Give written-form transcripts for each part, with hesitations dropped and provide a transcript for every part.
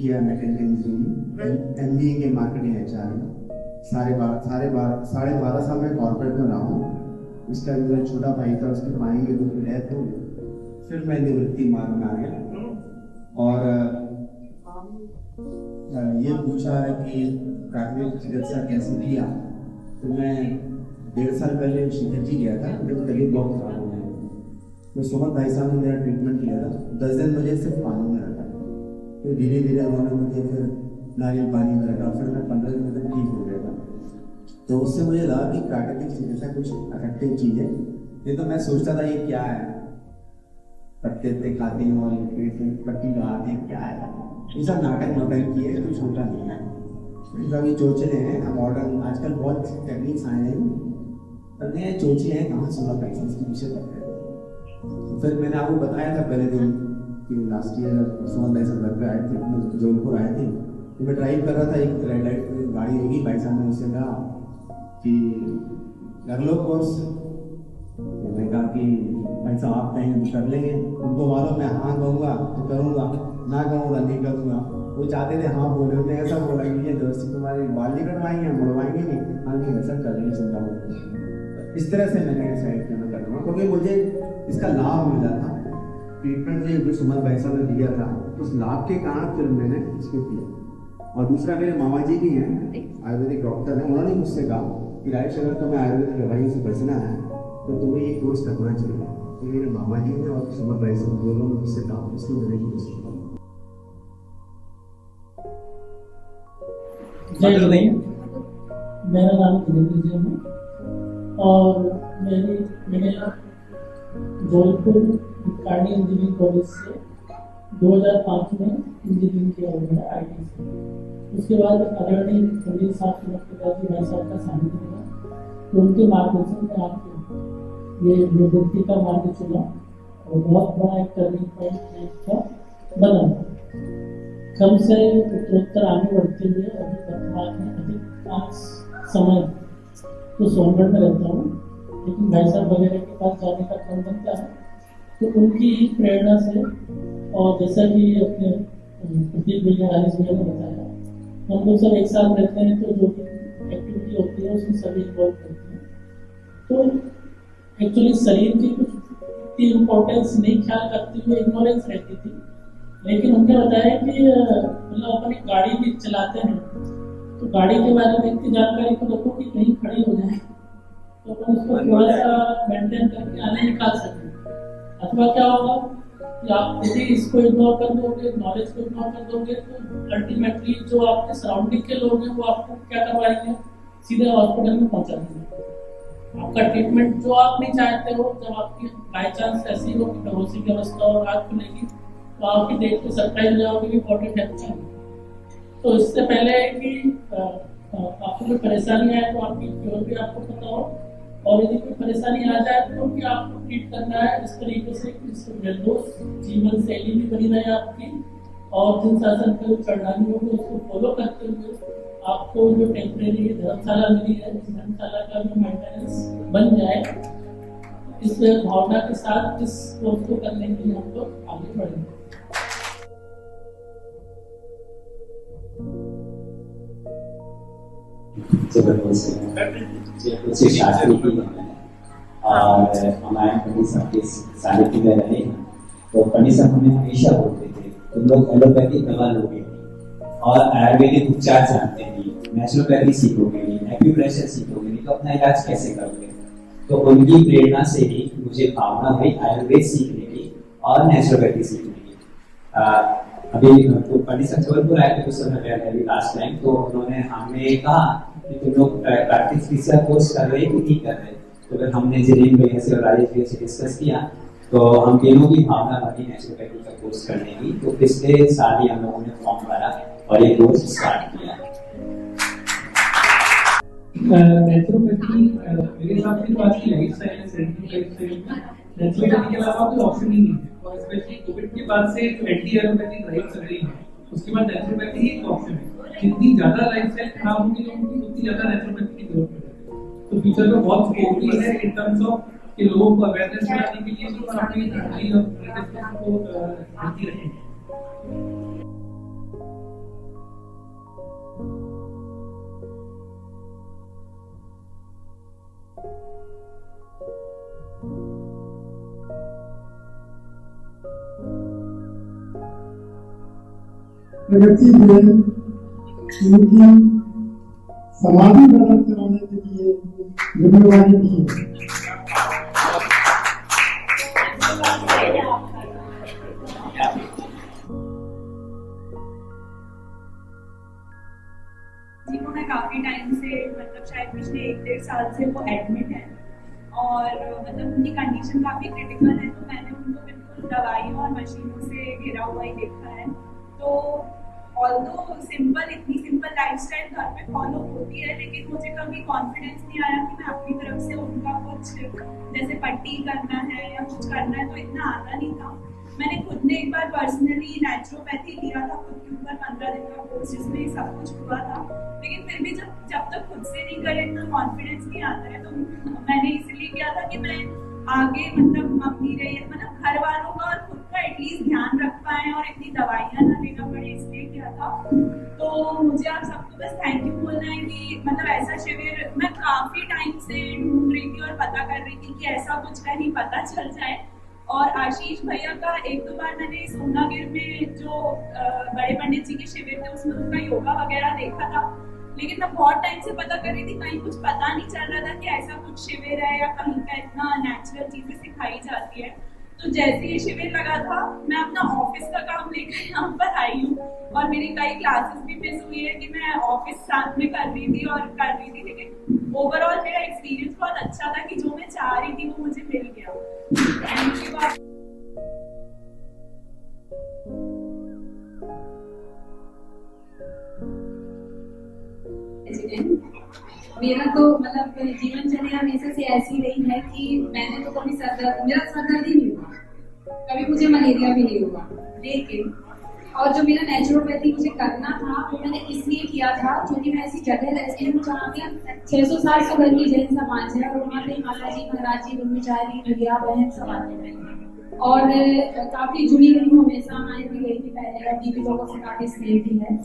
किया mechanical engineering, MBA के marketing HR में। 12.5 साल में कॉर्पोरेट में रहा हूँ। उसका जो छोटा भाई था उसके माई के रूप में डेथ हो गई। फिर मैं निवृत्ति मार्ग में आ गया और ये पूछा है कि प्राथमिक चिकित्सा कैसे किया, तो मैं 1.5 साल पहले शिखर जी गया था। जब तबीयत बहुत खराब हो गई, मैं सुमन भाई साहब ने मेरा ट्रीटमेंट किया था। 10 दिन मुझे सिर्फ पानी में रखा, फिर धीरे धीरे उन्होंने मुझे फिर नारियल पानी में रखा, फिर मैं 15 दिन तक ठीक हो गया था। तो उससे मुझे लगा कि प्राकृतिक चिकित्सा कुछ इफेक्टिव चीज़ है। ये तो मैं सोचता था ये क्या है, पत्ते खाते हैं और पेट में पट्टी लगाते हैं, क्या है ये सब नाटक किए, कुछ होता नहीं है। ये चोचले हैं मॉडर्न, आजकल बहुत टेक्निक्स आए हैं, पर नए चोचले हैं कहाँ 16 पैसे इसके पीछे पड़ते हैं। फिर मैंने आपको बताया था पहले दिन कि लास्ट ईयर सुमन भाई सब घर पे आए थे, जौनपुर आए थे। तो मैं ड्राइव कर रहा था, एक रेड लाइट में गाड़ी होगी, भाई साहब ने मुझसे कहा कि कर लो कोर्स। मैंने कहा कि भाई साहब आप कहीं कर लेंगे, उनको मालूम मैं हाँ कहूँगा तो करूँगा, ना कहूँगा नहीं करूँगा। वो चाहते थे हाँ बोले, उन्हें ऐसा बोला कि ये दोस्ती तुम्हारी बाल नहीं कटवाएंगे, मुड़वाएंगे नहीं, हाँ नहीं वैसा कर लेंगे चिंता मत। इस तरह से मैंने डिसाइड किया मैं कर लूँगा, क्योंकि मुझे इसका लाभ मिला था। ट्रीटमेंट जो सुमन भाई साहब ने दिया था उस लाभ के कारण फिर मैंने इसको किया। और दूसरा मेरे मामा जी भी हैं, आयुर्वेदिक डॉक्टर हैं, उन्होंने मुझसे कहा कि राजेश अगर तुम्हें आयुर्वेदिक दवाइयों से बचना है तो तुम्हें ये कोर्स करना चाहिए। तो मेरे मामा जी ने और सुमन भाई साहब दोनों ने मुझसे कहा, इसको मैंने कोर्स किया। जय भैया, मेरा नाम धीरेन्द्र जी है और मैंने जौनपुर कार्डियो इंजीनियरिंग कॉलेज से 2005 में इंजीनियरिंग किया हुआ है IT से। उसके बाद आदरणीय पंडित साहब सुमन भाई साहब का सानिध्य मिला, तो उनके मार्गदर्शन में आपको ये निवृत्ति का मार्ग चुना और बहुत बड़ा एक टर्निंग पॉइंट का बना। क्रम से उत्तरोत्तर आगे बढ़ते हुए अभी वर्तमान में अधिकांश समय तो सोनगढ़ में रहता हूँ, लेकिन भाई साहब वगैरह के पास जाने का क्रम बनता है। तो उनकी ही प्रेरणा से और जैसा कि अपने प्रदीप भैया राजेश भैया ने बताया, हम लोग सब एक साथ रहते हैं तो जो भी एक्टिविटी होती है उसमें सभी इन्वॉल्व करते हैं। तो एक्चुअली शरीर की कुछ इतनी इम्पोर्टेंस नहीं ख्याल करते हुए इग्नोरेंस रहती थी, लेकिन उनने बताया कि मतलब अपनी गाड़ी भी चलाते हैं तो गाड़ी के बारे में इतनी जानकारी को रखो कि कहीं खड़ी हो जाए तो अपन उसको थोड़ा सा मेंटेन करके आने निकाल सकें। अथवा क्या होगा कि आप यदि इसको इग्नोर कर दोगे, नॉलेज को इग्नोर कर दोगे, तो अल्टीमेटली जो आपके सराउंडिंग के लोग हैं वो आपको क्या करवाएंगे, सीधे हॉस्पिटल में पहुंचा देंगे। आपका ट्रीटमेंट जो आप नहीं चाहते हो, जब आपकी बाई चांस ऐसी हो कि बेहोशी की अवस्था और आग खुलेगी तो आपकी देख के सरप्राइज हो जाओगे कि बॉडी डेथ चाहिए। तो इससे पहले है कि आपको कोई परेशानी आए तो आपकी क्योर भी आपको पता हो, और यदि कोई परेशानी आ जाए तो कि आपको ट्रीट करना है इस तरीके से कि इससे निर्दोष जीवन शैली भी बनी रहे आपकी, और जिन शासन के प्रणाली होगी उसको फॉलो करते हुए आपको जो टेम्परेरी धर्मशाला मिली है, इस धर्मशाला का जो मेंटेनेंस बन जाए, इस भावना के साथ इस कोर्स को करने के लिए हम लोग आगे बढ़ेंगे। से शास्त्री की और हमारे पंडित साहब के सानिध्य में रहे हैं। तो पंडित साहब हमें हमेशा बोलते थे तुम लोग एलोपैथिक दवा लोगे और आयुर्वेदिक उपचार जानते नहीं, नेचुरोपैथी सीखोगे नहीं, एक्यूप्रेशर सीखोगे नहीं, तो अपना इलाज कैसे करोगे। तो उनकी प्रेरणा से ही मुझे भावना हुई आयुर्वेद सीखने की और नेचुरोपैथी सीखने की। अभी पंडित साहब जबलपुर आए थे कुछ समय पहले लास्ट टाइम, तो उन्होंने हमें कहा कि तुम लोग प्राकृतिक चिकित्सा कोर्स कर रहे कि नहीं कर रहे। तो फिर हमने जिलेन भैया से और राजेश भैया से डिस्कस किया, तो हम तीनों की भावना बनी नेचुरोपैथी का कोर्स करने की। तो पिछले साल ही हम लोगों ने फॉर्म भरा और ये कोर्स स्टार्ट किया। नेचुरोपैथी मेरे हिसाब से आज की लाइफस्टाइल नेचुरोपैथी के अलावा कोई ऑप्शन ही नहीं है, और स्पेशली कोविड के बाद से जो एंटी एलोपैथी ड्राइव चल रही है उसके बाद नेचुरोपैथी ही एक ऑप्शन है। जितनी ज्यादा लाइफस्टाइल खराब होगी लोगों की उतनी ज्यादा नेचुरोपैथी की जरूरत पड़ेगी। तो फ्यूचर में बहुत स्कोप भी है इन टर्म्स ऑफ कि लोगों को अवेयरनेस बढ़ाने के लिए जो अपनी को रखेंगे। प्रगति हुए उनकी समाधि ग्रहण कराने के लिए जिम्मेवारी दी है। जी को मैं काफ़ी टाइम से मतलब शायद पिछले 1-1.5 साल से वो एडमिट है और मतलब उनकी कंडीशन काफ़ी क्रिटिकल है, तो मैंने उनको बिल्कुल दवाइयों और मशीनों से घिरा हुआ ही देखा है। तो ऑल्दो इतनी सिंपल लाइफस्टाइल घर पे फॉलो होती है, लेकिन मुझे कभी कॉन्फिडेंस नहीं आया कि मैं अपनी तरफ से उनका कुछ जैसे पट्टी करना है या कुछ करना है, तो इतना आता नहीं था। मैंने खुद ने एक बार पर्सनली नेचुरोपैथी लिया था खुद के ऊपर 15 दिन का कोर्स, जिसमें सब कुछ हुआ था, लेकिन फिर भी जब तक खुद से नहीं करे इतना कॉन्फिडेंस नहीं आता है। तो मैंने इसलिए किया था कि मैं आगे मतलब मम्मी रही मतलब घर वालों का और खुद का एटलीस्ट ध्यान रख पाए और इतनी दवाइयाँ ना लेना पड़े, इसलिए किया था। तो मुझे आप सबको बस थैंक यू बोलना है कि मतलब ऐसा शिविर मैं काफ़ी टाइम से ढूंढ रही थी और पता कर रही थी कि ऐसा कुछ कहीं पता चल जाए। और आशीष भैया का 1-2 बार मैंने सोनागिर में जो बड़े पंडित जी के शिविर थे उसमें उनका योगा वगैरह देखा था, लेकिन मैं बहुत टाइम से पता कर रही थी, कहीं कुछ पता नहीं चल रहा था कि ऐसा कुछ शिविर है या कहीं का इतना नेचुरल चीजें सिखाई जाती है। तो जैसे ये शिविर लगा था, मैं अपना ऑफिस का काम लेकर यहाँ पर आई हूँ और मेरी कई क्लासेस भी मिस हुई है कि मैं ऑफिस साथ में कर रही थी, लेकिन ओवरऑल मेरा एक्सपीरियंस बहुत अच्छा था कि जो मैं चाह रही थी वो मुझे मिल गया। Thank you. मेरा तो मतलब जीवनचर्या हमेशा से ऐसी रही है कि मैंने तो कभी मेरा सरदर्द ही नहीं हुआ, कभी मुझे मलेरिया भी नहीं हुआ, लेकिन और जो मेरा नेचुरोपैथी मुझे करना था वो मैंने इसलिए किया था क्योंकि मैं ऐसी जगह रहती हूँ जहाँ पे 600-700 घर की जैन समाज है और वहाँ पे माता जी, महाराज जी, ब्रह्मचारी, भैया बहन सब आते हैं और काफी जुड़ी रही हूँ, हमेशा आए भी गई थी पहले, अभी भी लोगों से काफी स्नेह भी है।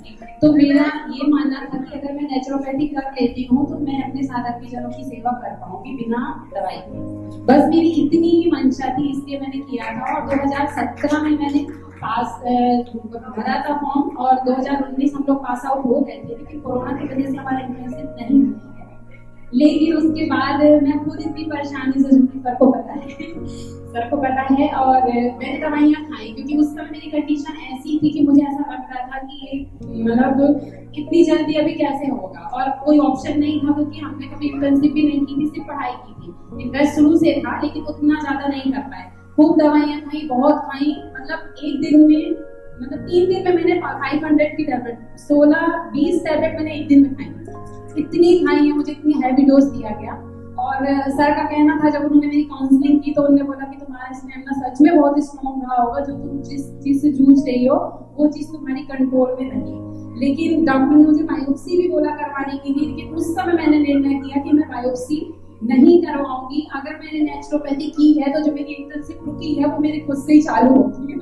तो मेरा ये मानना था कि अगर मैं नेचुरोपैथी कर लेती हूँ तो मैं अपने साधक जनों की सेवा कर पाऊंगी बिना दवाई के। बस मेरी इतनी ही मंशा थी, इसलिए मैंने किया था। और 2017 में मैंने पास भरा था फॉर्म और 2019 हम लोग पास आउट हो गए थे, लेकिन कोरोना की वजह से हमारा इंटर्नशिप नहीं हुई। लेकिन उसके बाद मैं खुद इतनी परेशानी से जुड़ी, सर को पता है और मैंने दवाइयाँ खाई क्योंकि उस समय मेरी कंडीशन ऐसी थी कि मुझे ऐसा लग रहा था कि ये मतलब इतनी जल्दी अभी कैसे होगा, और कोई ऑप्शन नहीं था क्योंकि हमने कभी इंटर्नशिप भी नहीं की थी, सिर्फ पढ़ाई की थी। इंटरेस्ट शुरू से था लेकिन उतना ज्यादा नहीं कर पाए। खूब दवाइयाँ खाई, बहुत खाई, मतलब एक दिन में मतलब 3 दिन में मैंने 500 की टैबलेट 16-20 टैबलेट मैंने एक दिन में खाई, इतनी खाई है, मुझे इतनी हैवी डोज दिया गया। और सर का कहना था जब उन्होंने मेरी काउंसलिंग की तो उन्होंने बोला कि तुम्हारा स्टैमिना सच में बहुत स्ट्रॉन्ग रहा होगा, जो तुम जिस चीज से जूझ रही हो वो चीज तुम्हारी कंट्रोल में नहीं। लेकिन डॉक्टर ने मुझे बायोप्सी भी बोला करवाने के लिए, लेकिन उस समय मैंने निर्णय किया कि मैं बायोप्सी नहीं करवाऊंगी। अगर मैंने नेचुरोपैथी की है तो जो मेरी इंटर्नशिप रुकी है वो मेरे खुद से ही चालू होती है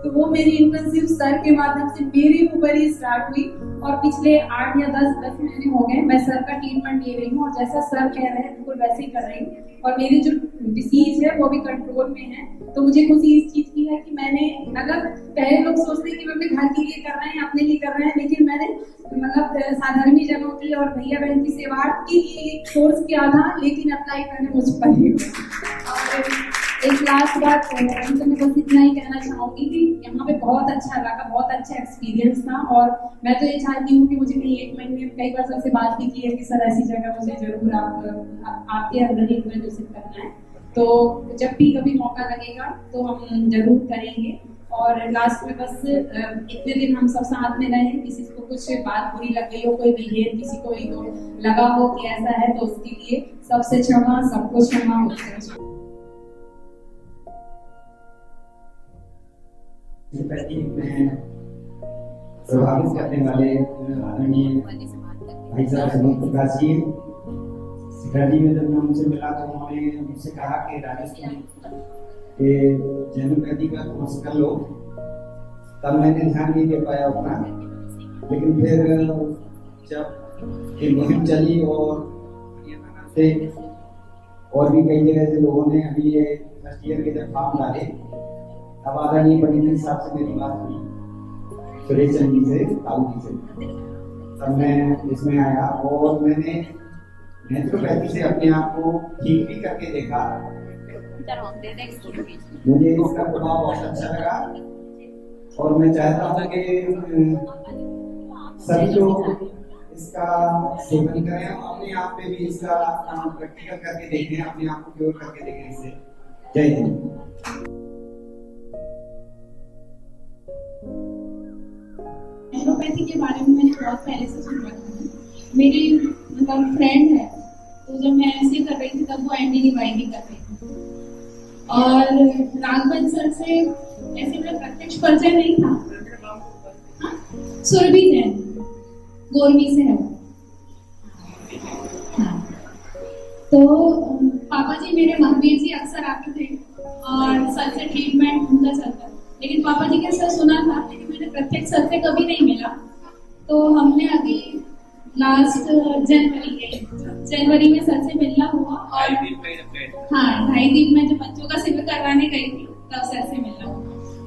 तो वो मेरी इंटर्नशिप सर के माध्यम से मेरे ऊपर ही स्टार्ट हुई और पिछले 8 या 10 महीने हो गए मैं सर का ट्रीटमेंट ले रही हूँ और जैसा सर कह रहे हैं बिल्कुल वैसे ही कर रही हूँ और मेरी जो डिसीज है वो भी कंट्रोल में है। तो मुझे खुशी इस चीज की है कि मैंने, अगर पहले लोग सोचते हैं कि मैं अपने घर के लिए कर रहे हैं, अपने लिए कर रहे हैं, लेकिन मैंने मतलब साधारण जनों की और भैया बहन की सेवा के लिए एक कोर्स किया था, लेकिन अप्लाई करने मुझ पर ही और एक लास्ट बात तो मैं बस इतना ही कहना चाहूँगी कि यहाँ पे बहुत अच्छा लगा, बहुत अच्छा एक्सपीरियंस था और मैं तो ये चाहती हूँ कि मुझे कहीं 1 महीने कई बार सबसे बात भी की है कि सर ऐसी जगह मुझे जरूर आपके अंदर ही विजिट करना है, तो जब भी कभी मौका लगेगा तो हम जरूर करेंगे। और लास्ट में बस इतने दिन हम सब साथ में रहे, किसी को कुछ बात बुरी लग गई हो, कोई बिहेव किसी को लगा हो कि ऐसा है, तो उसके लिए सबसे क्षमा, सबको क्षमा होती है। में प्रभावित करने वाले आदरणीय भाई साहब हेमंत प्रकाश जी शिखर जी में जब मैं उनसे मिला तो उन्होंने मुझसे कहा कि राजस्थान के जैनोपैथी का कोर्स कर लो, तब मैंने ध्यान नहीं दे पाया उतना, लेकिन फिर जब ये मुहिम चली और से और भी कई जगह से लोगों ने अभी ये फर्स्ट ईयर के जब फॉर्म डाले, अब आदरणीय पंडित साहब से मेरी बात हुई सुरेश चंद जी से, ताऊ जी से। तब मैं इसमें आया और मैंने नेचुरोपैथी से अपने आप को ठीक भी करके देखा। मुझे इसका प्रभाव बहुत अच्छा लगा और मैं चाहता हूँ कि सभी लोग इसका सेवन करें, अपने आप पे भी इसका प्रैक्टिकल करके देखें, अपने आप को क्योर करके देखें इससे। जय हिंद। नेचुरोपैथी के बारे में मैंने बहुत पहले से सुन रखा है। मेरी मतलब फ्रेंड है, तो जब मैं ऐसे कर रही थी तब वो एंटी-डिवाइडिंग कर रही थी और राघवन सर से ऐसे मेरा प्रत्यक्ष परिचय नहीं था। सुरभि जैन गोरवी से है वो। हाँ। तो पापा जी मेरे महावीर जी अक्सर आते थे और सर से ट्रीटमेंट उनका चलता, लेकिन पापा जी के सर सुना था, लेकिन मैंने प्रत्यक्ष सर से कभी नहीं मिला। तो हमने अभी लास्ट जनवरी में सर से मिलना हुआ और हाँ 2.5 में जब बच्चों का शिविर करवाने गई थी तब सर से मिलना हुआ।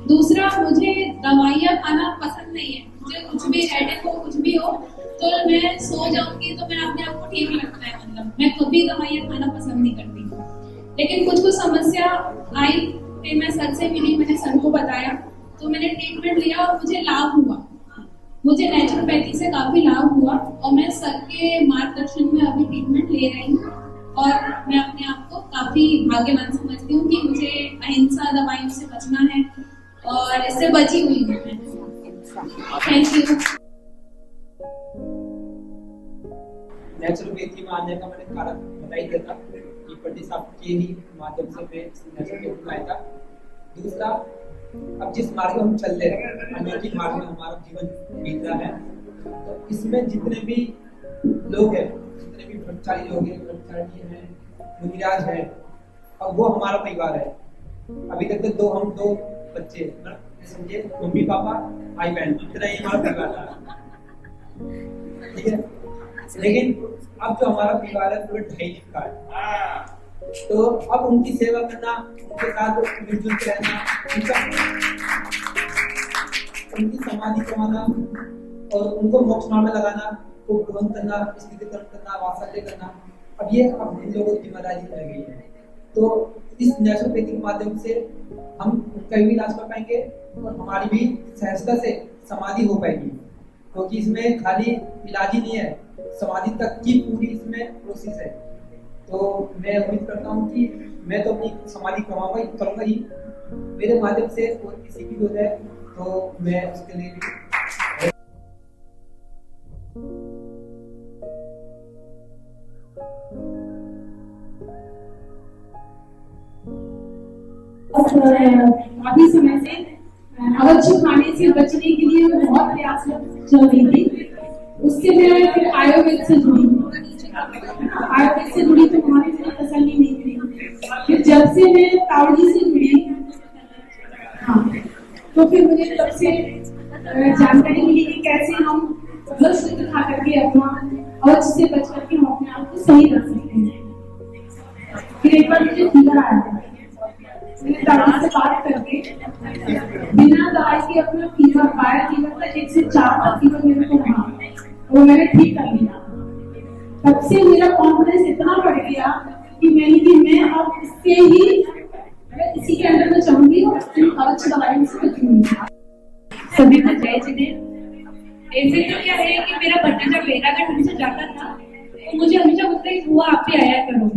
दूसरा, मुझे दवाइयाँ खाना पसंद नहीं है। मुझे कुछ भी हेडेक हो, कुछ भी हो तो मैं सो जाऊंगी तो मैं अपने आप को ठीक लगता है। मतलब मैं कभी दवाइयाँ खाना पसंद नहीं करती, लेकिन कुछ समस्या आई फिर मैं सर से मिली, मैंने सर को बताया तो मैंने ट्रीटमेंट लिया और मुझे लाभ हुआ। मुझे नेचुरोपैथी से काफी लाभ हुआ और मैं सर के मार्गदर्शन में अभी ट्रीटमेंट ले रही हूँ और मैं अपने आप को काफी भाग्यवान समझती हूँ कि मुझे अहिंसा दवाइयों से बचना है और इससे बची हुई हूँ मैं। Thank you. नेचुरोपैथी में आने का मैंने कारण बता ही दिया था कि पंडित साहब के ही माध्यम से मैं नेचुरोपैथी में आया था। दूसरा, अब जिस मार्ग में हम चल रहे हैं, अनैतिक मार्ग में हमारा जीवन बीत रहा है, तो इसमें जितने भी लोग हैं, जितने भी ब्रह्मचारी लोग हैं, ब्रह्मचारी हैं, मुनिराज हैं, अब वो हमारा परिवार है। अभी तक तो हम दो बच्चे, समझिए मम्मी पापा भाई बहन, इतना ही हमारा परिवार था, ठीक है। लेकिन अब जो हमारा परिवार है पूरा 2.5 का है, तो अब उनकी सेवा करना, उनके साथ मिलजुल के रहना, उनकी समाधि करवाना और उनको मोक्ष मार्ग में लगाना, को ग्रहण करना, स्थिति करना, वात्सल्य करना, अब ये अब इन लोगों की जिम्मेदारी रह गई है। तो इस नेचुरोपैथी के माध्यम से हम उनका भी इलाज कर पाएंगे और हमारी भी सहजता से समाधि हो पाएगी, क्योंकि इसमें खाली इलाज ही नहीं है, समाधि तक की पूरी इसमें प्रोसेस है। तो मैं उम्मीद करता हूँ कि मैं तो अपनी समाधि करूँगा ही, मेरे माध्यम से और किसी की हो जाए तो मैं उसके लिए काफी समय से अवच्छ खाने से बचने के लिए मैं बहुत प्रयास चल रही थी। उससे मैं फिर आयुर्वेद से जुड़ी, आयुर्वेद से जुड़ी तो हमारी तसल्ली नहीं मिली। फिर जब से मैं तावड़ी से जुड़ी, हाँ, तो फिर मुझे तब से जानकारी मिली कि कैसे हम फल शुद्ध खा करके अपना अवच्छ से बच करके हम अपने आप को सही रख सकते हैं। फिर एक बार मुझे फीवर आया, मैंने तावड़ी से बात करके बिना दवाई के अपना फीवर, वायरल फीवर का 1 से 4 तक फीवर मेरे को रहा, वो मैंने ठीक कर लिया। तब से मेरा कॉन्फिडेंस इतना बढ़ गया कि मैं अब इससे ही इसी के अंदर में चाहूंगी और अवच्छ दवाइयों से बचूंगी। सभी को जय जिनेन्द्र। ऐसे तो क्या है कि मेरा बच्चा जब बेलाघाट हमसे जाता था तो मुझे हमेशा बोलता है हुआ आप भी आया करो,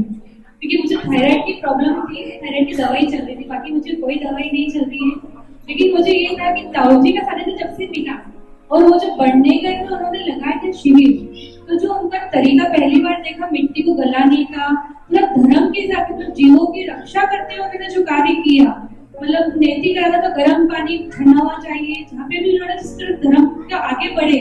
क्योंकि मुझे थायराइड की प्रॉब्लम थी, थायराइड की दवाई चल रही थी, बाकी मुझे कोई दवाई नहीं चल रही है। लेकिन मुझे ये था कि ताऊ जी का सानिध्य जब से मिला और वो जब बढ़ने गए तो उन्होंने लगाया था शिविर, तो जो उनका तरीका पहली बार देखा मिट्टी को गलाने का, मतलब धर्म के हिसाब से, तो जीवों की रक्षा करते हुए उन्होंने जो कार्य किया, मतलब नैतिक रहना तो गर्म पानी ठंडा हुआ चाहिए, जहाँ पे भी उन्होंने जिस तरह धर्म का आगे बढ़े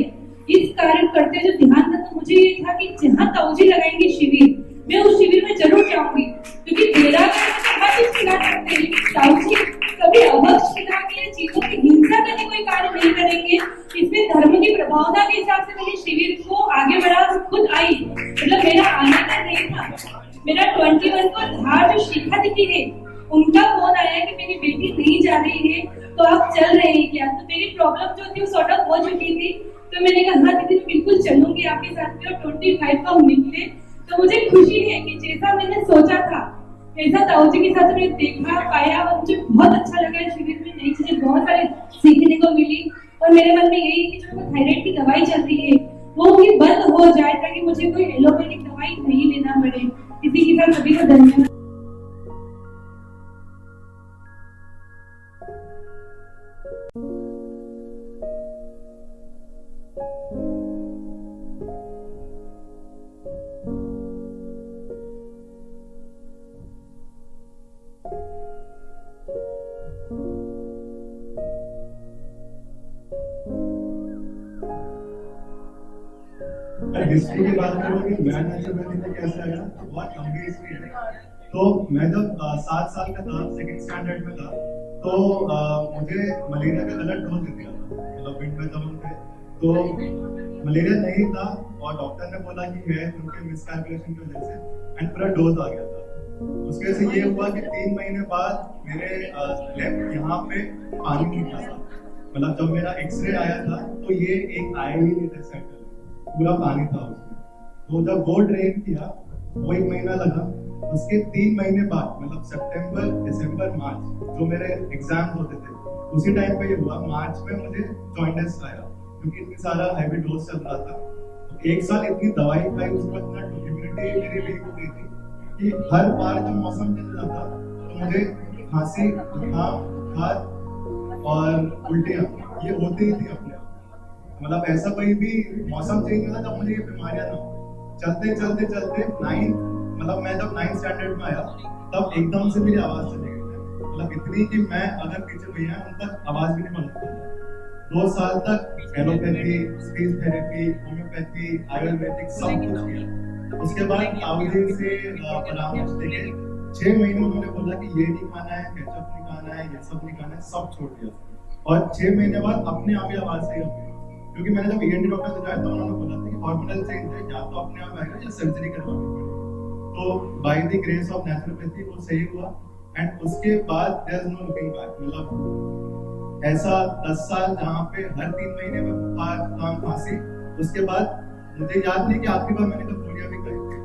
इस कार्य करते जो ध्यान था, तो मुझे ये था कि जहाँ ताऊ जी लगाएंगे शिविर, मैं उस शिविर में जरूर जाऊंगी, क्योंकि बेलाघाट में हर चीज खिला सकते हैं, लेकिन ताऊ जी कभी अभक्ष खिला के चीजों की हिंसा करने कोई कार्य नहीं करेंगे। इसमें धर्म की प्रभावना के हिसाब से मैंने शिविर को आगे बढ़ा, खुद आई, मतलब मेरा आना का नहीं था। मेरा 21 को धार जो शिखा दिखी है, उनका फोन आया कि मेरी बेटी नहीं जा रही है तो आप चल रहे हैं क्या? तो मेरी प्रॉब्लम जो थी वो सॉर्ट आउट हो चुकी थी, तो मैंने कहा हाँ दीदी मैं बिल्कुल चलूंगी आपके साथ में। और 25 को हम निकले, तो मुझे खुशी है कि जैसा मैंने सोचा था ऐसा ताऊ जी के साथ मैंने देखा पाया, और मुझे बहुत अच्छा लगा। शिविर में नई चीजें बहुत सारे सीखने को मिली, और मेरे मन में यही है कि जो थायराइड की दवाई चल रही है वो भी बंद हो जाए, ताकि मुझे कोई एलोपैथिक दवाई नहीं लेना पड़े। इसी के साथ सभी को धन्यवाद। हिस्ट्री की बात करोगे, मैं नेचुरोपैथी में कैसे आया तो बहुत लंबी हिस्ट्री है। तो मैं जब 7 साल का था, सेकंड स्टैंडर्ड में था, तो मुझे मलेरिया का गलत डोज दे दिया था, मतलब विंड में जब हम थे तो मलेरिया नहीं था, और डॉक्टर ने बोला कि है उनके मिसकैलकुलेशन की वजह से, एंड पूरा डोज आ गया था। उसके से ये हुआ कि 3 महीने बाद मेरे लेफ्ट यहाँ पे पानी निकला था, मतलब जब मेरा एक्सरे आया था तो ये एक आया ही नहीं था सेंटर, पूरा पानी था उसमें। तो जब वो ड्रेन किया वो 1 महीना लगा, उसके 3 महीने बाद मतलब सितंबर, दिसंबर, मार्च जो मेरे एग्जाम होते थे उसी टाइम पे ये हुआ। मार्च में मुझे जॉइंटिस आया क्योंकि इतनी सारा हैवी डोज चल रहा था। तो 1 साल इतनी दवाई खाई, उसके बाद इतना इम्यूनिटी मेरी वीक हो गई थी कि हर बार जब मौसम चेंज होता तो मुझे खांसी, जुकाम, बुखार और उल्टियाँ ये होती ही थी अपने आप। मतलब ऐसा कोई भी मौसम चेंज होता जब मुझे ये बीमारियां ना हो। चलते चलते चलते 9 मतलब मैं जब 9th स्टैंडर्ड में आया तब एकदम से मेरी आवाज चली गई, मतलब इतनी कि मैं अगर पीछे भैया उन तक आवाज भी नहीं बन सकता। 2 साल तक allopathy, speech therapy, homeopathy, Ayurvedic सब कुछ किया। उसके बाद ताऊजी से परामर्श लेके 6 महीने उन्होंने बोला कि ये नहीं खाना है, केचप नहीं खाना है, ये सब नहीं खाना है, सब छोड़ दिया। और 6 महीने बाद अपने आप ही आवाज सही हो गई, क्योंकि मैंने जब ENT डॉक्टर से जाया था उन्होंने बोला था कि हार्मोनल चेंज है, या तो अपने आप आएगा या सर्जरी करवानी पड़ेगी। तो by the grace of naturopathy वो सही हुआ, एंड उसके बाद there is no looking back. मतलब ऐसा 10 साल जहाँ पे हर 3 महीने में बुखार, जुकाम, खांसी, उसके बाद मुझे याद नहीं कि आखिरी बार मैंने कब गोलियां भी खाई थी।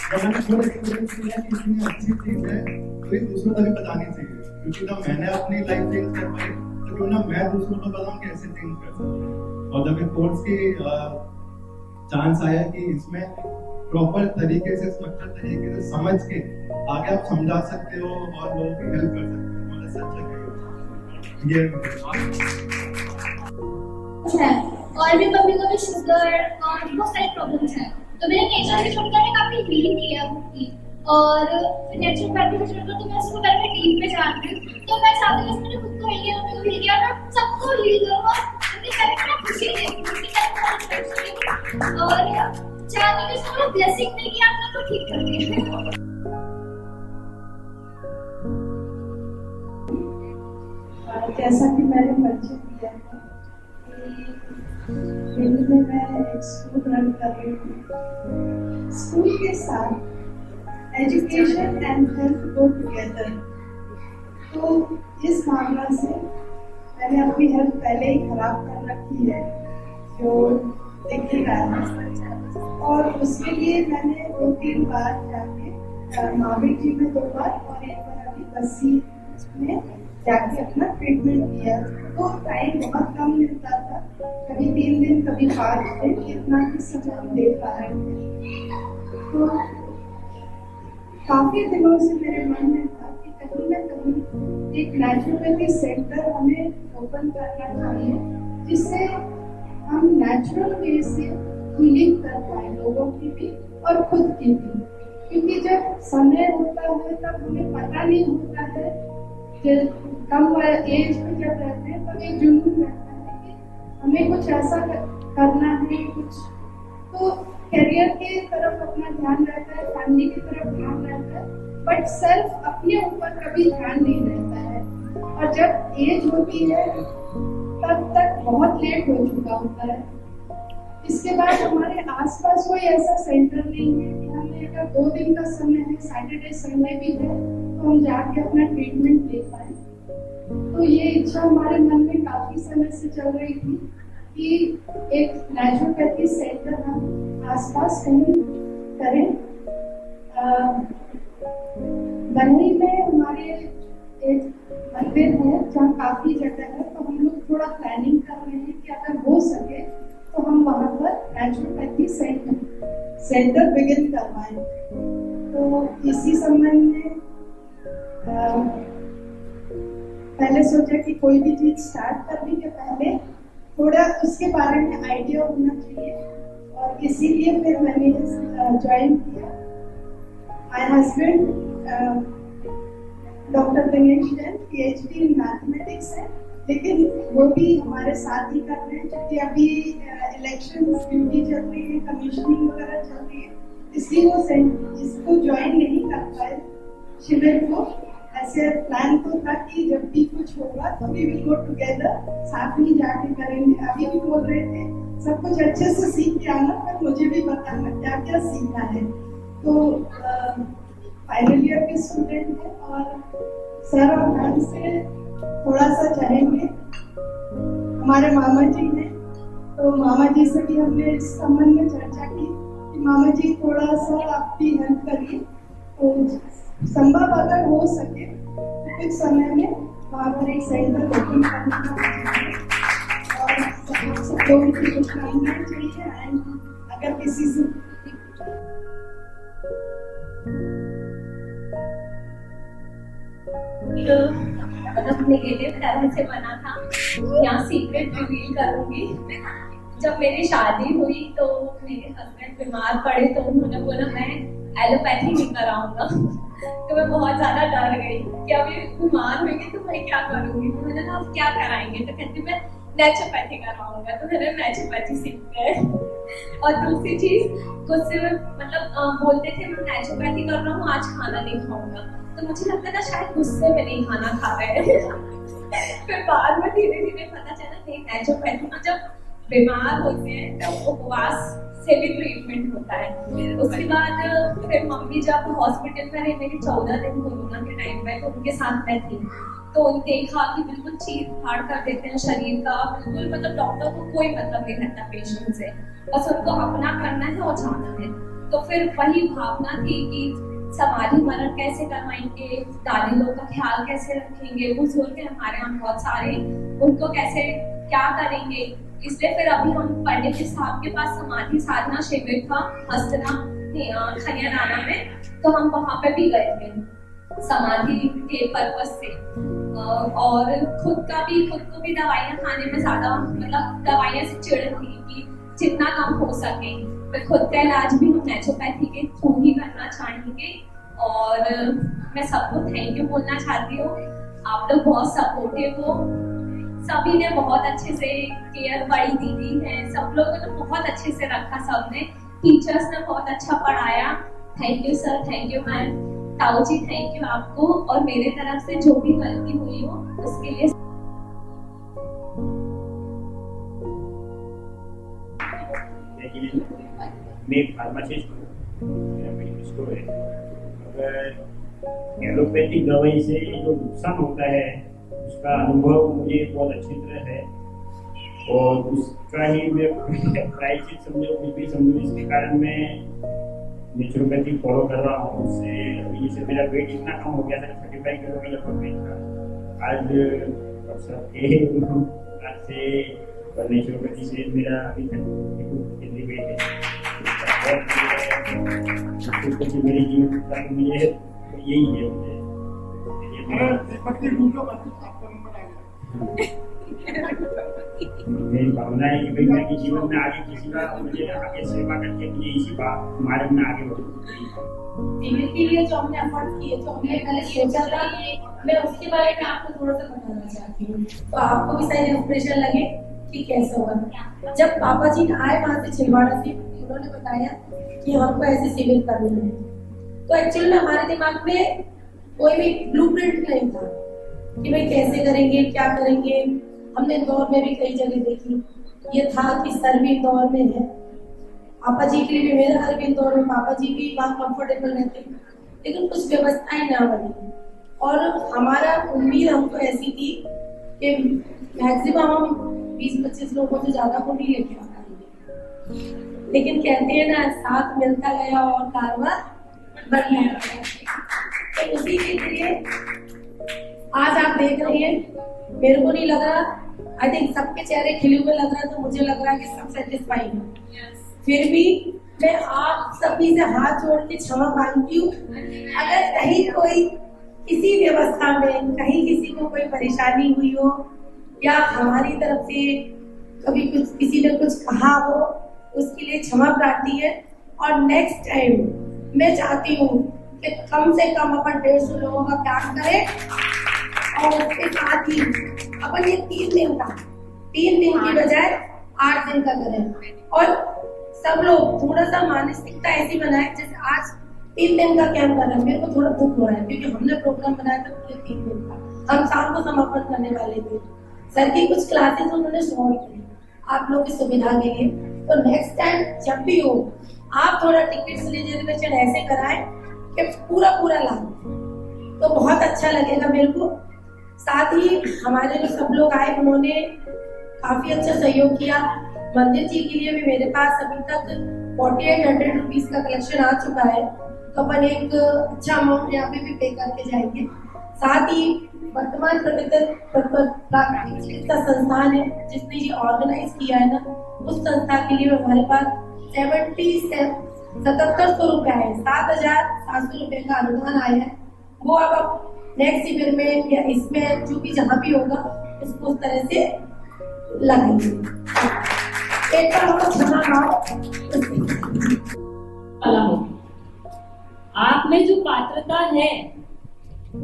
तो मैंने खुद एक्सपीरियंस किया कि इतनी अच्छी चीज है तो ये दूसरों को भी बतानी चाहिए, क्योंकि जब मैंने अपनी लाइफ चेंज कर पाई तो क्यों ना मैं दूसरों को बताऊं कि ऐसे चेंज कर सकते। और जब कोर्स की चांस आया कि इसमें प्रॉपर तरीके से, स्ट्रक्चर तरीके से समझ के आगे आप समझा सकते हो और लोगों की हेल्प कर सकते हो, मतलब सच है ये और भी कभी कभी शुगर और बहुत सारी प्रॉब्लम्स हैं। तो मैंने नेचर के छोड़कर ने काफी हीलिंग किया खुद की, और फिर नेचुरोपैथी को छोड़कर तो मैं उसको पहले डीप में जानती हूँ। तो मैं चाहती हूँ मैंने खुद को हील किया, हील किया और सबको हील करूँगा, क्योंकि मैं खुशी देती हूँ और चाहती हूँ इसको ब्लेसिंग दे कि आप सबको ठीक कर दिया। जैसा कि मैंने परिचय दिया है दिल्ली में मैं एक स्कूल रन कर रही हूँ। स्कूल के साथ education and health go together. तो इस मामला से मैंने अपनी हेल्थ पहले ही खराब कर रखी है, जो दिख ही रहा है, और उसके लिए मैंने 2-3 बार जाके माविक जी में 2 बार और 1 बार अभी बस्सी में जाके अपना ट्रीटमेंट किया। तो टाइम बहुत कम मिलता था, कभी 3 दिन कभी 5 दिन, इतना ही समय हम दे पा रहे थे। तो काफी दिनों से मेरे मन में था कि कहीं ना कहीं एक नेचुरोपैथी सेंटर हमें ओपन करना चाहिए, जिससे हम नेचुरल वे से हीलिंग कर पाए लोगों की भी और खुद की भी। क्योंकि जब समय होता है तब हमें पता नहीं होता है, कम एज में जब रहते हैं तब एक जुनून रहता है कि हमें कुछ ऐसा करना है, कुछ तो करियर की तरफ अपना ध्यान रहता है, फैमिली की तरफ ध्यान रहता है, बट सेल्फ अपने ऊपर कभी ध्यान नहीं रहता है। और जब एज होती है तब तक बहुत लेट हो चुका होता है। इसके बाद हमारे आसपास कोई ऐसा सेंटर नहीं है कि हमें अगर 2 दिन का समय है, सैटरडे संडे भी है, तो हम जाके अपना ट्रीटमेंट ले पाए। तो ये इच्छा हमारे मन में काफी समय से चल रही थी कि एक नेचुरोपैथी सेंटर हम आसपास कहीं करें। बन्नी में हमारे एक मंदिर है जहाँ काफी जगह है, तो हम लोग थोड़ा प्लानिंग कर रहे हैं कि अगर हो सके तो हम वहाँ पर नेचुरोपैथी सेंटर बिगिन करवाएं। तो इसी संबंध में पहले सोचा कि कोई भी चीज स्टार्ट करने के पहले थोड़ा उसके बारे में आइडिया होना चाहिए, और इसीलिए फिर मैंने ज्वाइन किया। My husband doctor Dinesh Jain PhD in mathematics है, लेकिन वो भी हमारे साथ ही कर रहे हैं क्योंकि अभी इलेक्शन ड्यूटी चल रही है, कमीशनिंग वगैरह चल रही है, इसलिए वो इसको ज्वाइन नहीं कर पाए शिविर को। ऐसे प्लान तो था कि जब भी कुछ होगा तो वी विल गो टुगेदर, साथ में जाके करेंगे। अभी भी बोल रहे थे सब कुछ अच्छे से सीख के आना, पर मुझे भी बताना क्या क्या सीखना है। तो फाइनल ईयर के स्टूडेंट हैं और सर और मैम से थोड़ा सा चाहेंगे। हमारे मामा जी हैं, तो मामा जी से भी हमने इस संबंध में चर्चा की कि मामा जी थोड़ा सा आप भी हेल्प करिए, तो संभव अगर हो सके तो कुछ समय में वहाँ पर एक सेंटर ओपन करना चाहिए और सब लोगों की शुभकामनाएं चाहिए। एंड अगर किसी से मतलब नेगेटिव तरह से बना था, यहाँ सीक्रेट रिवील करूंगी। जब मेरी शादी हुई तो मेरे हस्बैंड बीमार पड़े, तो उन्होंने बोला मैं एलोपैथी नहीं कराऊंगा। तो मैं बहुत ज्यादा डर गई कि अभी बीमार होंगी तो मैं क्या करूंगी। तो मैंने कहा आप क्या कराएंगे, तो कहती मैं नेचुरोपैथी कराऊंगा। तो मैंने नेचुरोपैथी सीखा है। और दूसरी चीज गुस्से में मतलब बोलते थे मैं नेचुरोपैथी कर रहा हूँ, आज खाना नहीं खाऊंगा, तो मुझे लगता था शायद गुस्से में नहीं खाना खा रहे हैं। फिर बाद में धीरे धीरे पता चला नहीं, नेचुरोपैथी में जब बीमार होते हैं तब उपवास से भी ट्रीटमेंट होता है। उसके बाद फिर मम्मी जब हॉस्पिटल में रही, मेरी 14 दिन कोरोना के टाइम पे, तो उनके साथ मैं थी, तो देखा कि बिल्कुल चीर फाड़ कर देते हैं शरीर का, बिल्कुल मतलब डॉक्टर को कोई मतलब नहीं रहता पेशेंट से, बस उनको अपना करना है और जाना है। तो फिर वही भावना थी कि समाधि मरण कैसे करवाएंगे, दादी लोग का ख्याल कैसे रखेंगे, बुजुर्ग हमारे यहाँ बहुत सारे, उनको कैसे क्या करेंगे। इसलिए फिर अभी हम पंडित जी साहब के पास समाधि साधना शिविर था हस्तना खनियाना में, तो हम वहाँ पे भी गए थे समाधि के पर्पज से। और खुद को भी दवाइयाँ खाने में ज्यादा मतलब दवाइयाँ से चिढ़ थी कि जितना कम हो सके। फिर खुद का इलाज भी हम नेचुरोपैथी के थ्रू ही करना चाहेंगे। और मैं सबको थैंक यू बोलना चाहती हूँ, आप लोग बहुत सपोर्टिव हो, सभी ने बहुत अच्छे से केयर, बड़ी दीदी है, सब लोगों ने बहुत अच्छे से रखा, सबने, टीचर्स ने बहुत अच्छा पढ़ाया। Thank you sir, thank you ma'am, ताऊ जी थैंक यू आपको, और मेरे तरफ से जो भी गलती हुई हो उसके लिए। मैं एक फार्मासिस्ट हूँ, मेरा मेडिकल स्टोर है। अगर एलोपैथिक दवाई से जो नुकसान होता है उसका अनुभव मुझे बहुत अच्छी तरह है, और उसका ही मैं प्रायश्चित समझो, कुछ भी समझो, इसके कारण मैं नेचुरोपैथी फॉलो कर रहा हूँ। उससे जैसे मेरा वेट इतना कम हो गया था, 35 किलो का लगभग वेट था, आज आज से नेचुरोपैथी से मेरा अभी तक वेट है। मेरी जीवन का मुझे यही है, मेरी भावना है कि भाई मैं कि जीवन में आगे किसी का मुझे आगे सेवा करके मुझे इसी मार्ग में आगे बढ़ूं। जीवन के लिए जो हमने एफर्ट किए, जो हमने पहले सोचा था, मैं उसके बारे में आपको थोड़ा सा बताना चाहती हूँ, तो आपको भी शायद इंस्पिरेशन लगे कि कैसे होगा। जब पापा जी आए वहाँ से छिंदवाड़ा से, उन्होंने बताया कि हमको ऐसे शिविर करनी है, तो एक्चुअली हमारे दिमाग में कोई भी ब्लूप्रिंट नहीं था कि भाई कैसे करेंगे, क्या करेंगे। हमने इंदौर में भी कई जगह देखी, ये था कि सर भी इंदौर में है, पापा जी के लिए भी, मेरा घर भी इंदौर में, पापा जी भी वहाँ कंफर्टेबल रहते, लेकिन कुछ व्यवस्थाएं ना बनी। और हमारा उम्मीद हमको ऐसी थी कि मैक्सिमम हम 20-25 लोगों से ज़्यादा को नहीं लेके आ पाएंगे, लेकिन कहते हैं ना, साथ मिलता गया और कारवां बढ़ता गया। तो उसी के लिए आज आप देख रहे हैं, मेरे को नहीं लग रहा, आई थिंक सबके चेहरे खिले हुए लग रहा है, तो मुझे लग रहा है कि सब सेटिस्फाइड है। फिर भी मैं आप सभी से हाथ जोड़ के क्षमा मांगती हूँ, अगर कहीं कोई किसी व्यवस्था में कहीं किसी को कोई परेशानी हुई हो या हमारी तरफ से कभी कुछ किसी ने कुछ कहा हो, उसके लिए क्षमा प्रार्थी है। और नेक्स्ट टाइम मैं चाहती हूँ कि कम से कम अपन 150 लोगों का काम करें, और उसके साथ ही अपन ये 3 दिन की बजाय 8 दिन का करें, और सब लोग थोड़ा सा मानसिकता ऐसी बनाए जैसे आज 3 दिन का कैंप कर रहे हैं। मेरे को थोड़ा दुख हो रहा है क्योंकि हमने प्रोग्राम बनाया था पूरे 3 दिन का, हम शाम को समापन करने वाले थे। सर की कुछ क्लासेस उन्होंने शॉर्ट की आप लोग की सुविधा के लिए, तो नेक्स्ट टाइम जब भी हो आप थोड़ा टिकट्स रिजर्वेशन ऐसे कराएं कि पूरा लाभ, तो बहुत अच्छा लगेगा मेरे को। साथ ही हमारे जो सब लोग आए उन्होंने काफी अच्छा सहयोग किया। मंदिर जी के लिए भी मेरे पास अभी तक 4800 रुपीज का कलेक्शन आ चुका है, तो अपन एक अच्छा अमाउंट यहाँ पे भी पे करके जाएंगे। साथ ही वर्तमान प्राकृतिक चिकित्सा संस्थान है जिसने ये ऑर्गेनाइज किया है ना, उस संस्था के लिए हमारे पास 7700 रुपए है, 7700 रुपए का अनुदान आया है। वो अब नेक्स्ट शिविर में या इसमें जो भी जहाँ भी होगा उसको उस तरह से लगाएंगे। एक बार हमको क्षमा मांगो। आप में जो पात्रता है,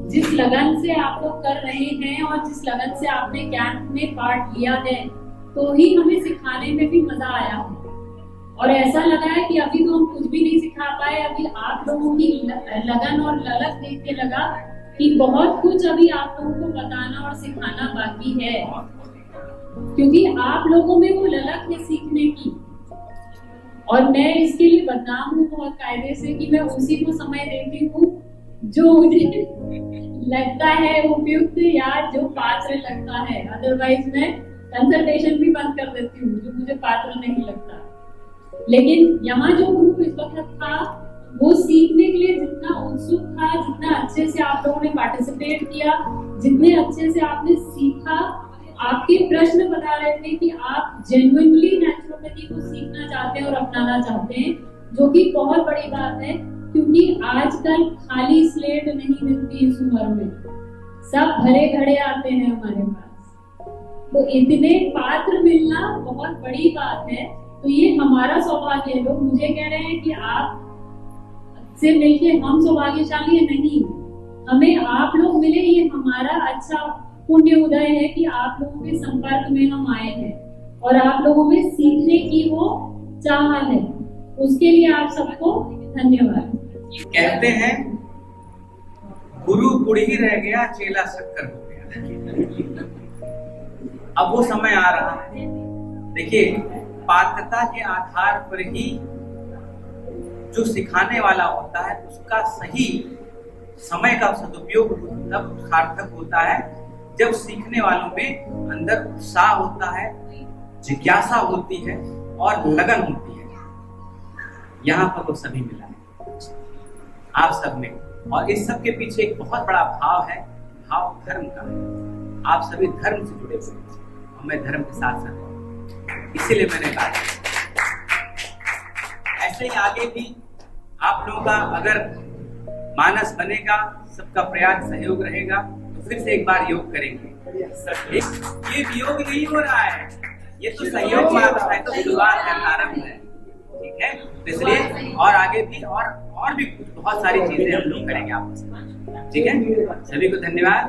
जिस लगन से आप लोग कर रहे हैं और जिस लगन से आपने कैंप में पार्ट लिया है, तो ही हमें सिखाने में भी मजा आया। और ऐसा लगा है कि अभी तो हम कुछ भी नहीं सिखा पाए, अभी आप लोगों की लगन और ललक देख के लगा कि बहुत कुछ अभी आप लोगों को बताना और सिखाना बाकी है, क्योंकि आप लोगों में वो ललक है सीखने की। और मैं इसके लिए बदनाम हूँ बहुत कायदे से कि मैं उसी को समय देती हूँ जो मुझे लगता है उपयुक्त या जो पात्र लगता है। अदरवाइज मैं कंसल्टेशन भी बंद कर देती हूँ जो मुझे पात्र नहीं लगता। लेकिन यहाँ जो ग्रुप इस वक्त था वो सीखने के लिए जितना उत्सुक था, जितना अच्छे से आप लोगों ने पार्टिसिपेट किया, जितने अच्छे से आपने सीखा, आपके प्रश्न बता रहे थे कि आप जेन्युइनली नेचुरोपैथी को सीखना चाहते हैं और अपनाना चाहते हैं, जो कि बहुत बड़ी बात है, क्योंकि आजकल खाली स्लेट नहीं मिलती इस उम्र में, सब भरे घड़े आते हैं हमारे पास। तो इतने पात्र मिलना बहुत बड़ी बात है। तो ये हमारा सौभाग्य है। लोग मुझे कह रहे हैं कि आप से मिलके हम सौभाग्यशाली है, नहीं, हमें आप लोग मिले, ये हमारा अच्छा पुण्य उदय है कि आप लोगों के संपर्क में हम आए हैं और आप लोगों में सीखने की वो चाह है। उसके लिए आप सबको धन्यवाद। कहते हैं गुरु गुड़ी रह गया, चेला शक्कर हो गया। अब वो समय आ रहा है। देखिए, पात्रता के आधार पर ही जो सिखाने वाला होता है उसका सही समय का सदुपयोग तब सार्थक होता है जब सीखने वालों में अंदर उत्साह होता है, जिज्ञासा होती है और लगन होती है। यहाँ पर वो सभी मिला है आप सब में, और इस सब के पीछे एक बहुत बड़ा भाव है, भाव धर्म का है। आप सभी धर्म से जुड़े हुए हैं और मैं धर्म के साथ साथ हूँ, इसीलिए मैंने कहा ऐसे ही आगे भी आप लोगों का अगर मानस बनेगा, सबका प्रयास सहयोग रहेगा, तो फिर से एक बार योग करेंगे। ये योग नहीं हो रहा है, ये तो सहयोग मात्र है, तो शुरुआत का आरंभ है, ठीक है। इसलिए और आगे भी और भी बहुत सारी चीजें हम लोग करेंगे आपस में, ठीक है। सभी को धन्यवाद।